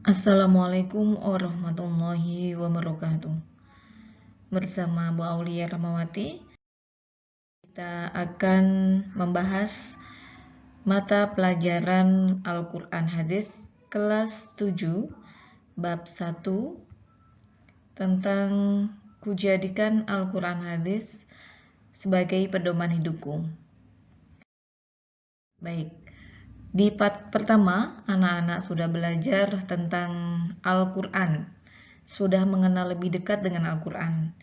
Assalamualaikum warahmatullahi wabarakatuh. Bersama Bu Aulia Ramawati, kita akan membahas mata pelajaran Al-Quran Hadis kelas 7 bab 1 tentang kujadikan Al-Quran Hadis sebagai pedoman hidupku. Baik, di part pertama anak-anak sudah belajar tentang Al-Quran, sudah mengenal lebih dekat dengan Al-Quran.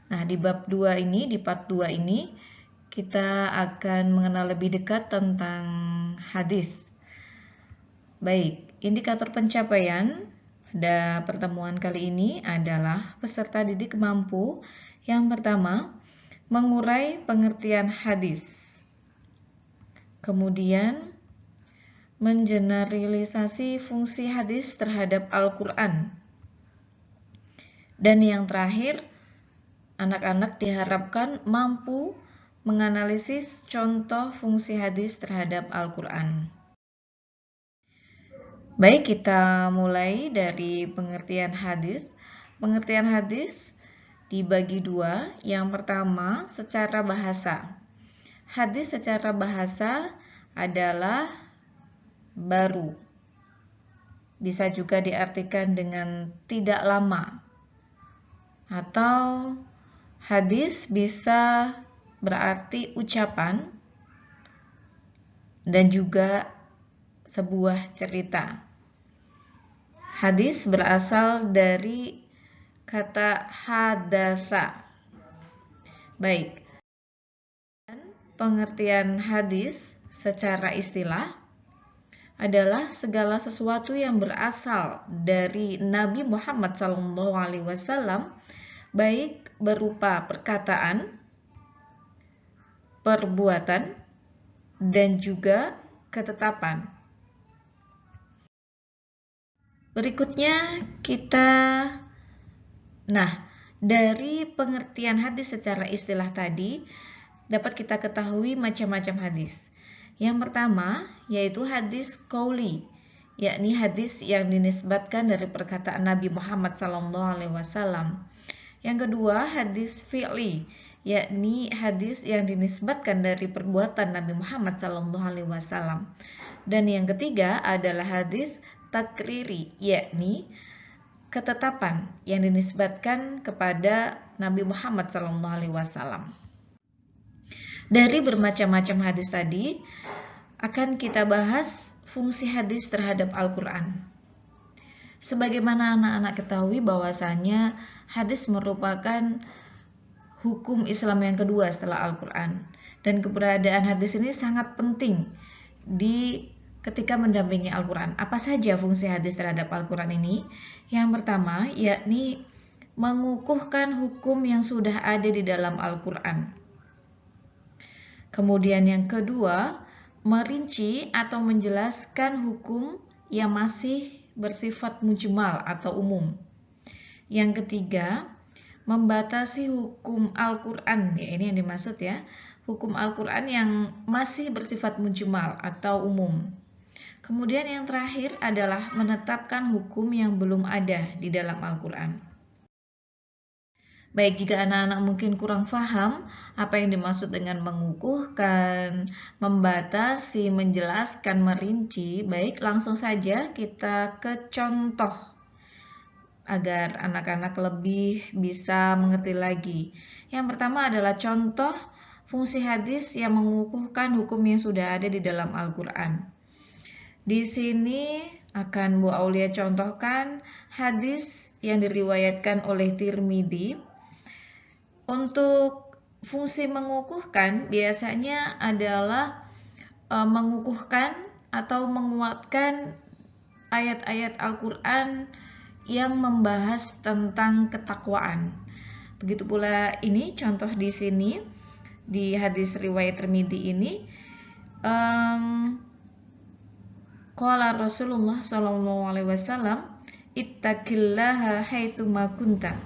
Nah, di bab 2 ini, di part 2 ini, kita akan mengenal lebih dekat tentang hadis. Baik, indikator pencapaian pada pertemuan kali ini adalah peserta didik mampu yang pertama, mengurai pengertian hadis. Kemudian, mengeneralisasi fungsi hadis terhadap Al-Quran. Dan yang terakhir, anak-anak diharapkan mampu menganalisis contoh fungsi hadis terhadap Al-Quran. Baik, kita mulai dari pengertian hadis. Pengertian hadis dibagi dua. Yang pertama, secara bahasa. Hadis secara bahasa adalah baru. Bisa juga diartikan dengan tidak lama. Atau hadis bisa berarti ucapan dan juga sebuah cerita. Hadis berasal dari kata hadasa. Baik. Pengertian hadis secara istilah adalah segala sesuatu yang berasal dari Nabi Muhammad SAW, baik berupa perkataan, perbuatan, dan juga ketetapan. Berikutnya dari pengertian hadis secara istilah tadi, dapat kita ketahui macam-macam hadis. Yang pertama yaitu hadis qauli, yakni hadis yang dinisbatkan dari perkataan Nabi Muhammad SAW. Yang kedua hadis fi'li, yakni hadis yang dinisbatkan dari perbuatan Nabi Muhammad SAW. Dan yang ketiga adalah hadis takriri, yakni ketetapan yang dinisbatkan kepada Nabi Muhammad SAW. Dari bermacam-macam hadis tadi, akan kita bahas fungsi hadis terhadap Al-Quran. Sebagaimana anak-anak ketahui bahwasanya hadis merupakan hukum Islam yang kedua setelah Al-Quran. Dan keberadaan hadis ini sangat penting ketika mendampingi Al-Quran. Apa saja fungsi hadis terhadap Al-Quran ini? Yang pertama, yakni mengukuhkan hukum yang sudah ada di dalam Al-Quran. Kemudian yang kedua, merinci atau menjelaskan hukum yang masih bersifat mujmal atau umum. Yang ketiga, membatasi hukum Al-Quran, ya ini yang dimaksud ya, hukum Al-Quran yang masih bersifat mujmal atau umum. Kemudian yang terakhir adalah menetapkan hukum yang belum ada di dalam Al-Quran. Baik, jika anak-anak mungkin kurang paham apa yang dimaksud dengan mengukuhkan, membatasi, menjelaskan, merinci, baik langsung saja kita ke contoh agar anak-anak lebih bisa mengerti lagi. Yang pertama adalah contoh fungsi hadis yang mengukuhkan hukum yang sudah ada di dalam Al-Quran. Di sini akan Bu Aulia contohkan hadis yang diriwayatkan oleh Tirmidzi. Untuk fungsi mengukuhkan biasanya adalah mengukuhkan atau menguatkan ayat-ayat Al-Quran yang membahas tentang ketakwaan. Begitu pula ini contoh di sini di hadis riwayat Tirmidzi ini, qala Rasulullah SAW, ittaqillaha haitsu ma kunta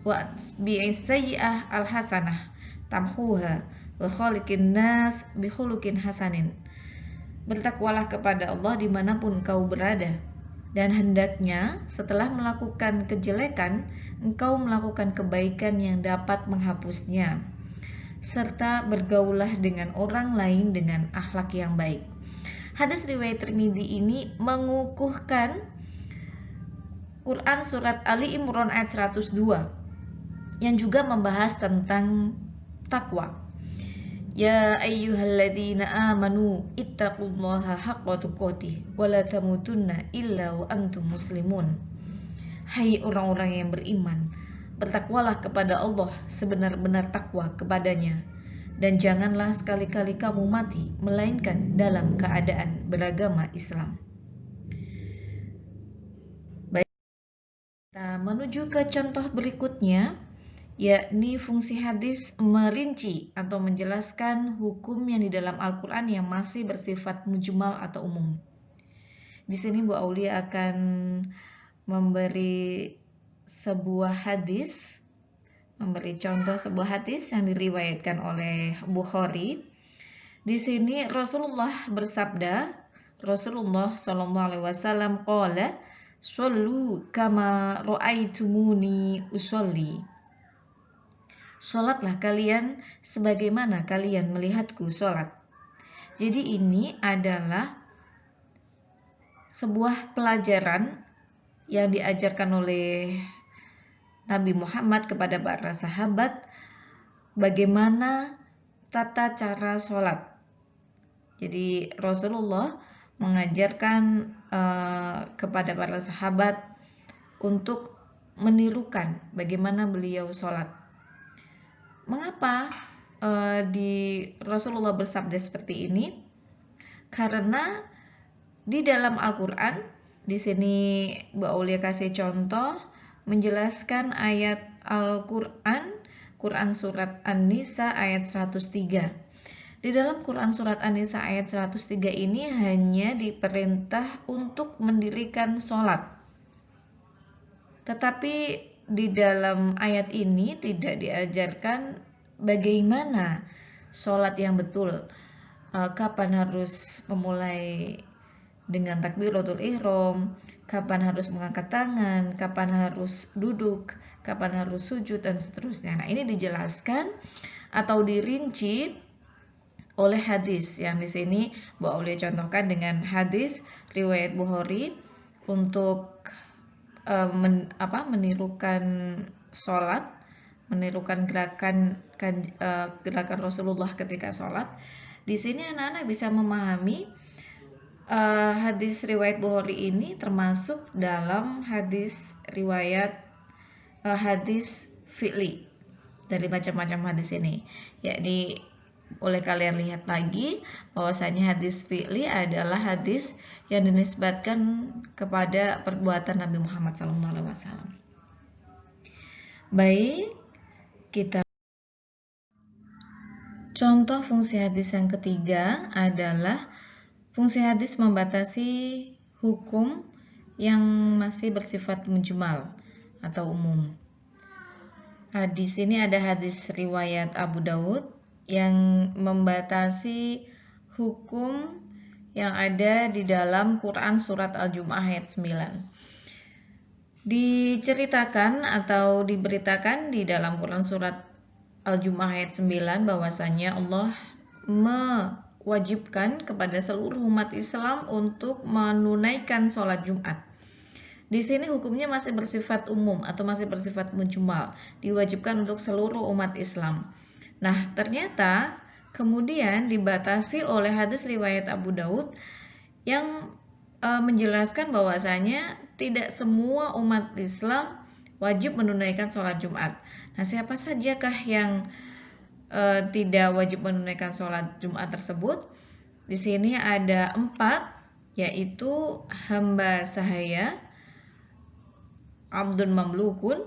wa bi'is sayyi'ah al-hasanah tamhuha wa khaliqin nas bi khuluqin hasanin. Bertakwalah kepada Allah dimanapun kau berada, Dan hendaknya setelah melakukan kejelekan, engkau melakukan kebaikan yang dapat menghapusnya, serta bergaullah dengan orang lain dengan akhlak yang baik. Hadis riwayat Tirmidzi ini mengukuhkan Quran surat Ali Imran ayat 102 yang juga membahas tentang takwa. Ya ayyuhalladzina amanu ittaqullaha haqqa tuqatih wa la tamutunna illa wa antum muslimun. Hai orang-orang yang beriman, bertakwalah kepada Allah sebenar-benar takwa kepadanya, dan janganlah sekali-kali kamu mati melainkan dalam keadaan beragama Islam. Baik, kita menuju ke contoh berikutnya, yakni fungsi hadis merinci atau menjelaskan hukum yang di dalam Al-Quran yang masih bersifat mujmal atau umum. Di sini Bu Aulia akan memberi contoh sebuah hadis yang diriwayatkan oleh Bukhari. Di sini Rasulullah bersabda, Rasulullah SAW qala, "Shollu kama ra'aitumuni usolli." Sholatlah kalian sebagaimana kalian melihatku sholat. Jadi ini adalah sebuah pelajaran yang diajarkan oleh Nabi Muhammad kepada para sahabat bagaimana tata cara sholat. Jadi Rasulullah mengajarkan kepada para sahabat untuk menirukan bagaimana beliau sholat. Mengapa Rasulullah bersabda seperti ini? Karena di dalam Al-Quran, di sini Bu Aulia kasih contoh menjelaskan ayat Al-Quran, Quran surat An-Nisa ayat 103. Di dalam Quran surat An-Nisa ayat 103 ini hanya diperintah untuk mendirikan sholat. Tetapi di dalam ayat ini tidak diajarkan bagaimana sholat yang betul, kapan harus memulai dengan takbiratul ihram, kapan harus mengangkat tangan, kapan harus duduk, kapan harus sujud, dan seterusnya. Nah, ini dijelaskan atau dirinci oleh hadis yang di sini Bu Aulia contohkan dengan hadis riwayat Bukhari untuk menirukan sholat, menirukan gerakan Rasulullah ketika sholat. Di sini anak-anak bisa memahami hadis riwayat Bukhari ini termasuk dalam hadis riwayat hadis fi'li dari macam-macam hadis ini. Yakni oleh kalian lihat lagi bahwasanya hadis fi'li adalah hadis yang dinisbatkan kepada perbuatan Nabi Muhammad SAW. Baik, kita contoh fungsi hadis yang ketiga adalah fungsi hadis membatasi hukum yang masih bersifat mujmal atau umum. Di sini ada hadis riwayat Abu Daud yang membatasi hukum yang ada di dalam Quran surat Al-Jumu'ah ayat 9. Diceritakan atau diberitakan di dalam Quran surat Al-Jumu'ah ayat 9 bahwasanya Allah mewajibkan kepada seluruh umat Islam untuk menunaikan sholat Jumat. Di sini hukumnya masih bersifat umum atau masih bersifat mujmal, diwajibkan untuk seluruh umat Islam. Nah, ternyata kemudian dibatasi oleh hadis riwayat Abu Daud yang menjelaskan bahwasanya tidak semua umat Islam wajib menunaikan sholat Jumat. Nah, siapa sajakah yang tidak wajib menunaikan sholat Jumat tersebut? Di sini ada 4, yaitu hamba sahaya, abdun mamlukun,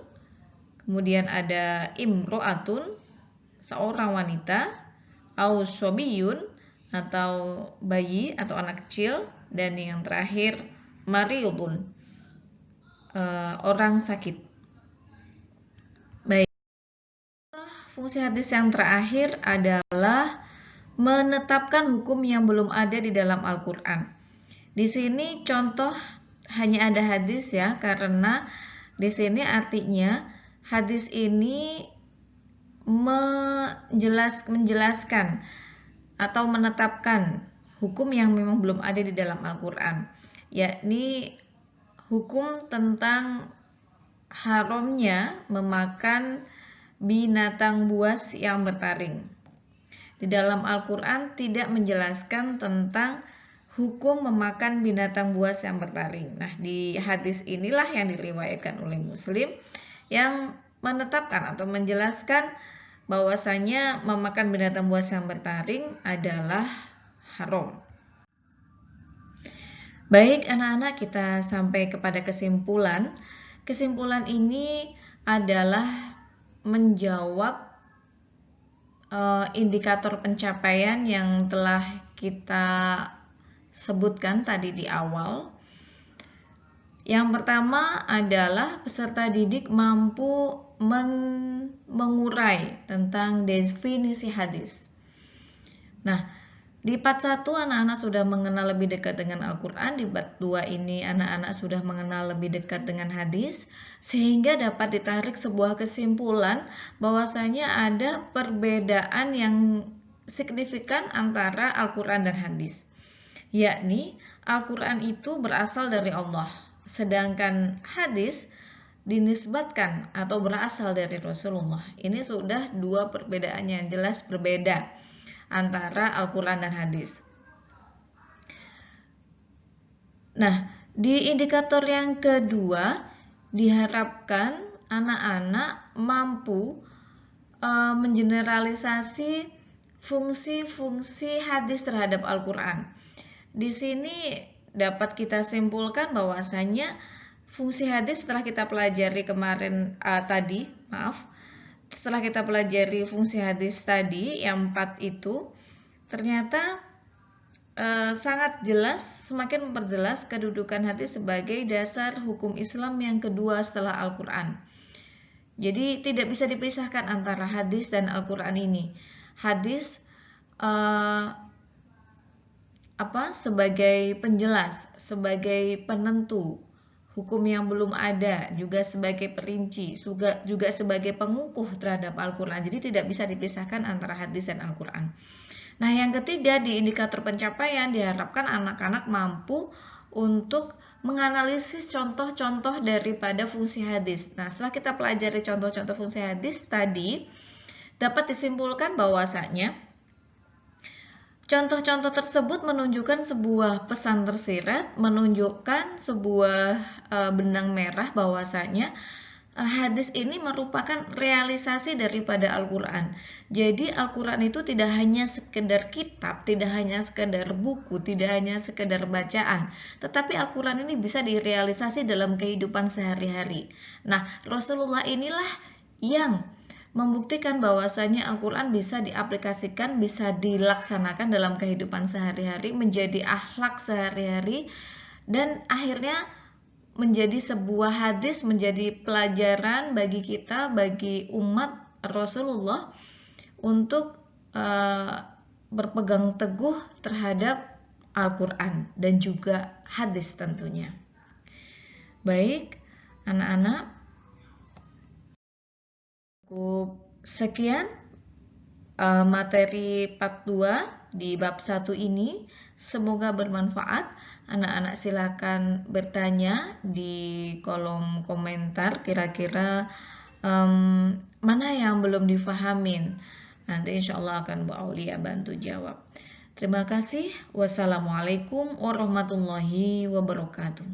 kemudian ada imro'atun, seorang wanita, ausobiyun atau bayi atau anak kecil, dan yang terakhir mariudun, orang sakit. Baik, fungsi hadis yang terakhir adalah menetapkan hukum yang belum ada di dalam Al-Quran. Di sini contoh hanya ada hadis ya, karena di sini artinya hadis ini menjelaskan atau menetapkan hukum yang memang belum ada di dalam Al-Quran, yakni hukum tentang haramnya memakan binatang buas yang bertaring. Di dalam Al-Quran tidak menjelaskan tentang hukum memakan binatang buas yang bertaring. Nah, di hadis inilah yang diriwayatkan oleh Muslim yang menetapkan atau menjelaskan bahwasanya memakan binatang buas yang bertaring adalah haram. Baik anak-anak, kita sampai kepada kesimpulan. Kesimpulan ini adalah menjawab indikator pencapaian yang telah kita sebutkan tadi di awal. Yang pertama adalah peserta didik mampu mengurai tentang definisi hadis. Nah, di part 1 anak-anak sudah mengenal lebih dekat dengan Al-Quran, di part 2 ini anak-anak sudah mengenal lebih dekat dengan hadis, sehingga dapat ditarik sebuah kesimpulan bahwasanya ada perbedaan yang signifikan antara Al-Quran dan hadis. Yakni Al-Quran itu berasal dari Allah, sedangkan hadis dinisbatkan atau berasal dari Rasulullah. Ini sudah dua perbedaan yang jelas berbeda antara Al-Quran dan hadis. Nah, di indikator yang kedua diharapkan anak-anak mampu mengeneralisasi fungsi-fungsi hadis terhadap Al-Quran. Di sini dapat kita simpulkan bahwasanya fungsi hadis setelah kita pelajari setelah kita pelajari fungsi hadis tadi yang 4 itu, ternyata sangat jelas, semakin memperjelas kedudukan hadis sebagai dasar hukum Islam yang kedua setelah Al-Quran. Jadi tidak bisa dipisahkan antara hadis dan Al-Quran ini. Hadis sebagai penjelas, sebagai penentu hukum yang belum ada, juga sebagai perinci, juga sebagai pengukuh terhadap Al-Quran. Jadi tidak bisa dipisahkan antara hadis dan Al-Quran. Nah, yang ketiga di indikator pencapaian diharapkan anak-anak mampu untuk menganalisis contoh-contoh daripada fungsi hadis. Nah, setelah kita pelajari contoh-contoh fungsi hadis tadi, dapat disimpulkan bahwasanya contoh-contoh tersebut menunjukkan sebuah pesan tersirat, menunjukkan sebuah benang merah bahwasanya hadis ini merupakan realisasi daripada Al-Quran. Jadi Al-Quran itu tidak hanya sekedar kitab, tidak hanya sekedar buku, tidak hanya sekedar bacaan, tetapi Al-Quran ini bisa direalisasi dalam kehidupan sehari-hari. Nah, Rasulullah inilah yang membuktikan bahwasanya Al-Quran bisa diaplikasikan, bisa dilaksanakan dalam kehidupan sehari-hari, menjadi akhlak sehari-hari, dan akhirnya menjadi sebuah hadis, menjadi pelajaran bagi kita, bagi umat Rasulullah untuk berpegang teguh terhadap Al-Quran dan juga hadis tentunya. Baik, anak-anak, cukup sekian materi part 2 di bab 1 ini. Semoga bermanfaat. Anak-anak silakan bertanya di kolom komentar kira-kira mana yang belum difahamin. Nanti insya Allah akan Bu Aulia bantu jawab. Terima kasih. Wassalamualaikum warahmatullahi wabarakatuh.